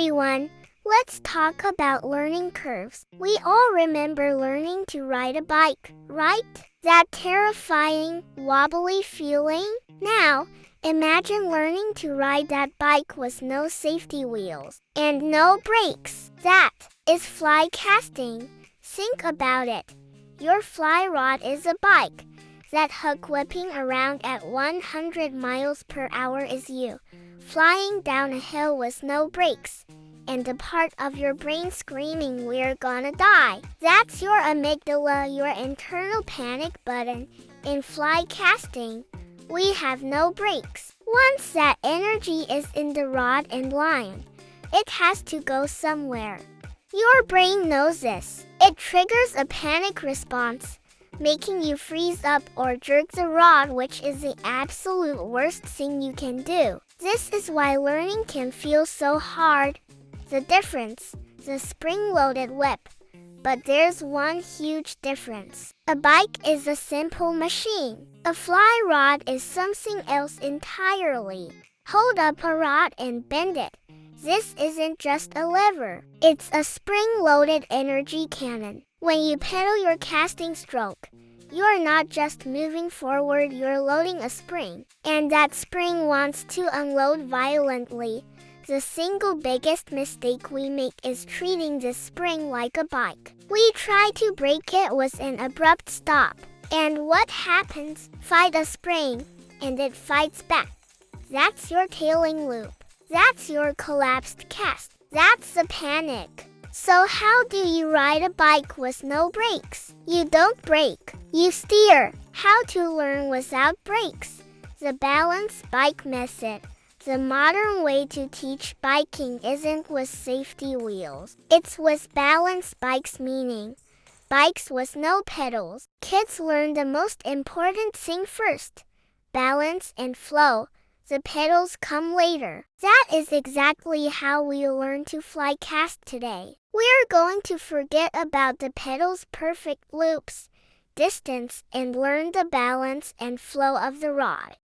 everyone! Let's talk about learning curves. We all remember learning to ride a bike, right? That terrifying, wobbly feeling? Now, imagine learning to ride that bike with no safety wheels and no brakes. That is fly casting. Think about it. Your fly rod is a bike. That hook whipping around at 100 miles per hour is you, flying down a hill with no brakes, and a part of your brain screaming, "We're gonna die." That's your amygdala, your internal panic button. In fly casting, we have no brakes. Once that energy is in the rod and line, it has to go somewhere. Your brain knows this. It triggers a panic response, making you freeze up or jerk the rod, which is the absolute worst thing you can do. This is why learning can feel so hard. The difference, the spring-loaded whip. But there's one huge difference. A bike is a simple machine. A fly rod is something else entirely. Hold up a rod and bend it. This isn't just a lever. It's a spring-loaded energy cannon. When you pedal your casting stroke, you're not just moving forward, you're loading a spring. And that spring wants to unload violently. The single biggest mistake we make is treating this spring like a bike. We try to break it with an abrupt stop. And what happens? Fight a spring, and it fights back. That's your tailing loop. That's your collapsed cast. That's the panic. So how do you ride a bike with no brakes? You don't brake, you steer. How to learn without brakes? The balance bike method. The modern way to teach biking isn't with safety wheels. It's with balance bikes, meaning bikes with no pedals. Kids learn the most important thing first, balance and flow. The pedals come later. That is exactly how we learn to fly cast today. We're going to forget about the pedals' perfect loops, distance, and learn the balance and flow of the rod.